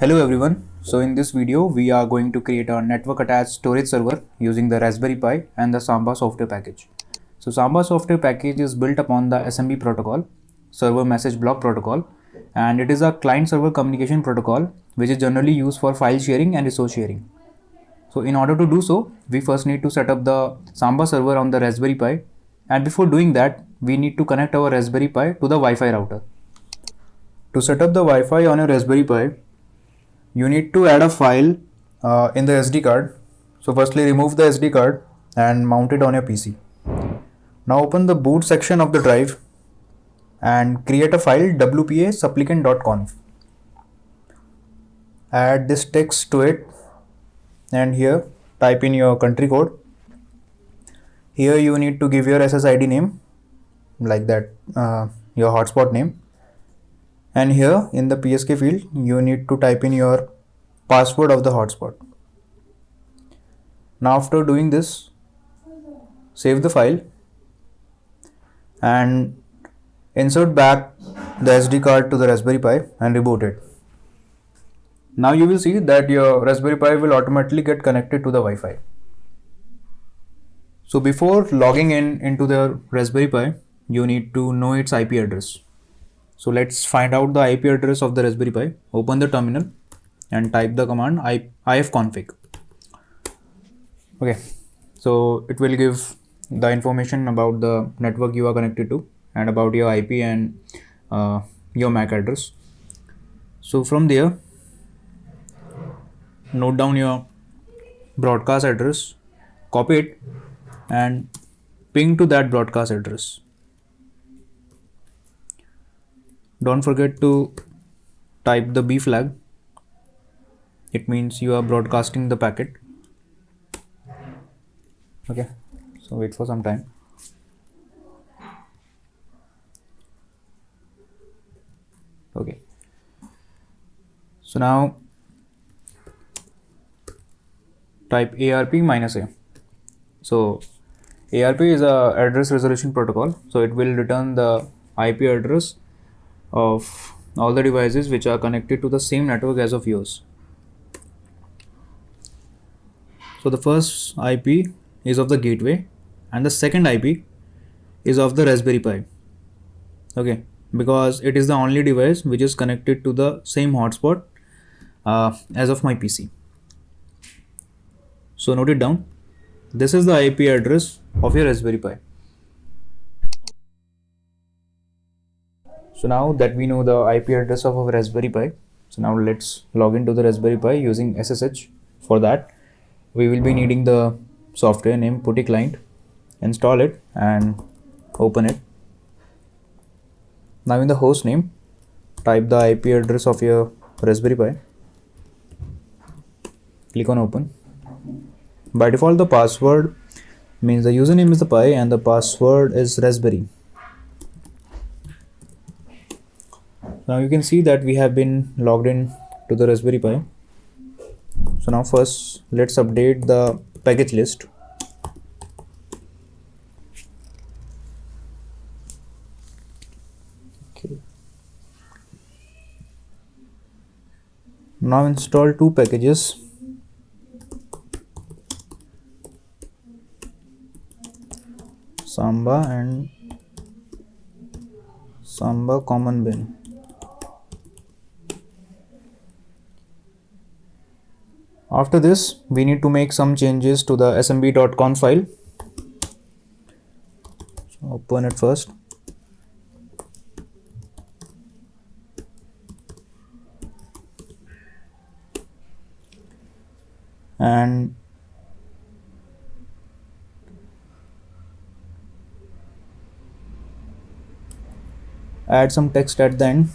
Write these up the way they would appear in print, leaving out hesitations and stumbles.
Hello everyone. So in this video we are going to create a network attached storage server using the Raspberry Pi and the Samba software package. So Samba software package is built upon the SMB protocol, server message block protocol, and it is a client server communication protocol which is generally used for file sharing and resource sharing. So in order to do so, we first need to set up the Samba server on the Raspberry Pi, and before doing that we need to connect our Raspberry Pi to the Wi-Fi router. To set up the Wi-Fi on your Raspberry Pi, you need to add a file in the SD card. So firstly remove the SD card and mount it on your PC. Now open the boot section of the drive and create a file wpa supplicant.conf. Add this text to it and here type in your country code. Here you need to give your SSID name like that, your hotspot name, and here in the PSK field you need to type in your password of the hotspot. Now after doing this, save the file and insert back the SD card to the Raspberry Pi and reboot it. Now you will see that your Raspberry Pi will automatically get connected to the Wi-Fi. So before logging into the Raspberry Pi, you need to know its IP address. So let's find out the IP address of the Raspberry Pi. Open the terminal and type the command ifconfig. Okay, so it will give the information about the network you are connected to and about your IP and your MAC address. So from there, note down your broadcast address, copy it and ping to that broadcast address. Don't forget to type the B flag. It means you are broadcasting the packet. Okay, so wait for some time. Okay, so now type ARP-A. So ARP is a address resolution protocol, so it will return the IP address of all the devices which are connected to the same network as of yours. So the first IP is of the gateway and the second IP is of the Raspberry Pi. Okay, because it is the only device which is connected to the same hotspot as of my PC. So note it down. This is the IP address of your Raspberry Pi. So now that we know the IP address of our Raspberry Pi, so now let's log into the Raspberry Pi using SSH. For that, we will be needing the software named Putty Client. Install it and open it. Now in the host name, type the IP address of your Raspberry Pi. Click on open. By default, the password means the username is the Pi and the password is Raspberry. Now you can see that we have been logged in to the Raspberry Pi. So now first let's update the package list. Okay. Now install two packages. Samba and Samba common bin. After this, we need to make some changes to the smb.conf file. So open it first. And add some text at the end.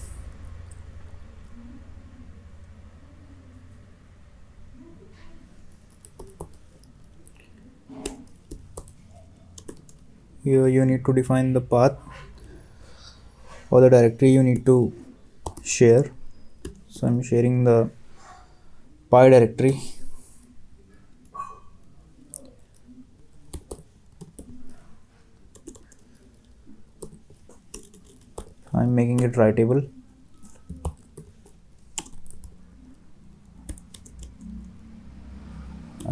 Here you need to define the path or the directory you need to share. So I'm sharing the Pi directory. I'm making it writable.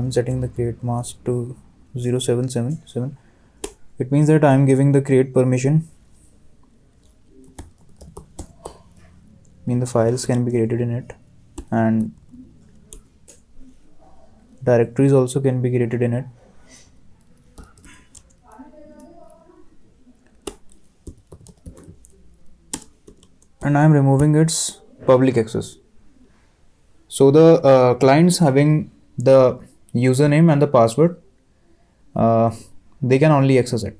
I'm setting the create mask to 0777. It means that I'm giving the create permission. The files can be created in it, and directories also can be created in it. And I'm removing its public access. So the clients having the username and the password, they can only access it.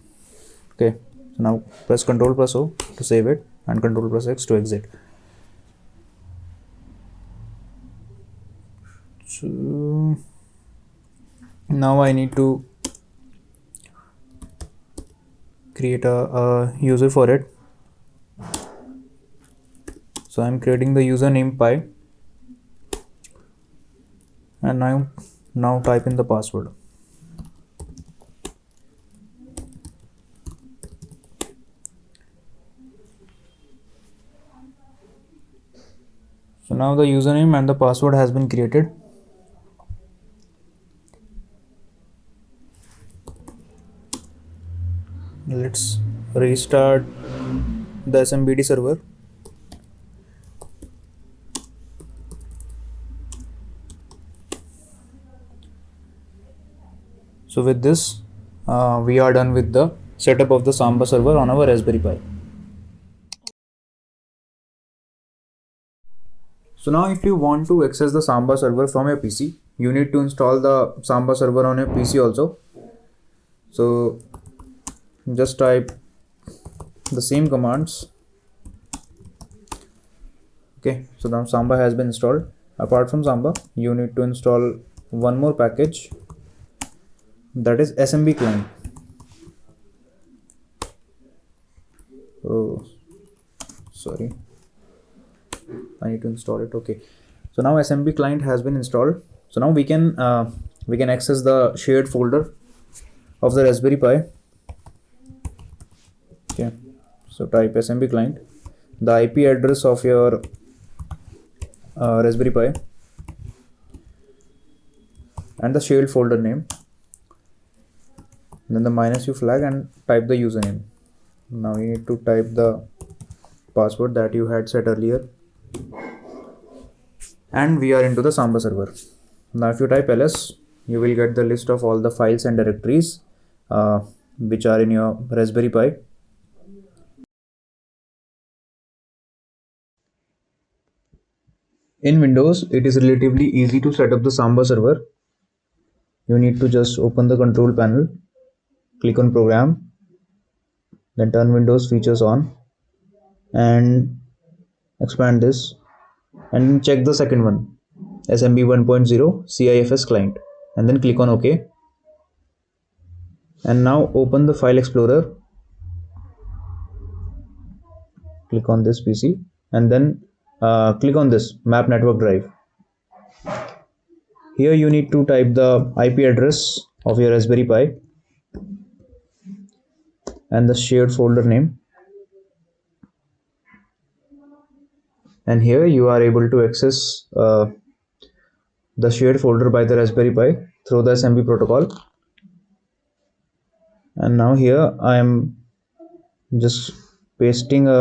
Okay, so now press Ctrl+O to save it and Ctrl+X to exit. So now I need to create a user for it. So I'm creating the username Pi, and now type in the password. So now the username and the password has been created. Let's restart the SMBD server. So with this, we are done with the setup of the Samba server on our Raspberry Pi. So now if you want to access the Samba server from your PC, you need to install the Samba server on your PC also. So just type the same commands. Okay, so now Samba has been installed. Apart from Samba, you need to install one more package, that is SMB client. Oh, sorry, I need to install it. Okay, so now SMB client has been installed. So now we can access the shared folder of the Raspberry Pi. Okay, so type SMB client, the IP address of your Raspberry Pi, and the shared folder name, then the -u flag, and type the username. Now you need to type the password that you had set earlier, and we are into the Samba server. Now if you type ls, you will get the list of all the files and directories which are in your Raspberry Pi. In Windows, it is relatively easy to set up the Samba server. You need to just open the control panel, click on program, then turn Windows features on, and expand this, and check the second one, SMB 1.0 CIFS client, and then click on OK. And now open the file explorer, click on this PC, and then click on this map network drive. Here you need to type the IP address of your Raspberry Pi and the shared folder name, and here you are able to access the shared folder by the Raspberry Pi through the SMB protocol. And now here I am just pasting a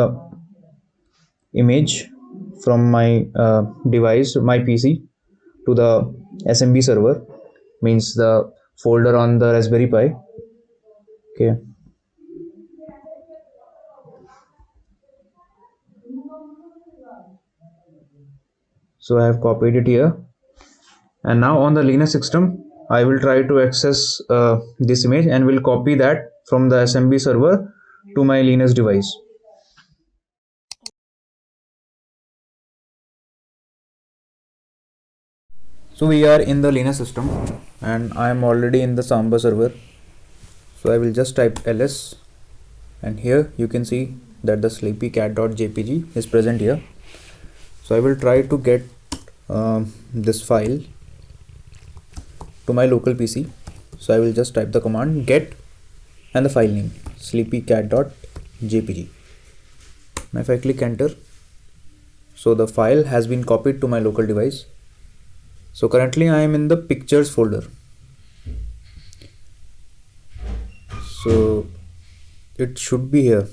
image from my device, my PC, to the SMB server, means the folder on the Raspberry Pi. Okay, so I have copied it here, and now on the Linux system I will try to access this image, and will copy that from the SMB server to my Linux device. So we are in the Linux system, and I am already in the Samba server. So I will just type ls, and here you can see that the sleepycat.jpg is present here. So I will try to get this file to my local PC. So I will just type the command get and the file name sleepycat.jpg. Now if I click enter, so the file has been copied to my local device. So currently I am in the pictures folder. So it should be here.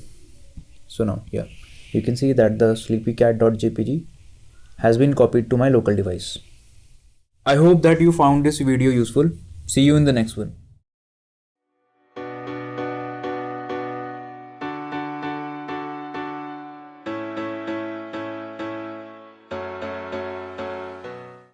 So now yeah, you can see that the sleepycat.jpg has been copied to my local device. I hope that you found this video useful. See you in the next one.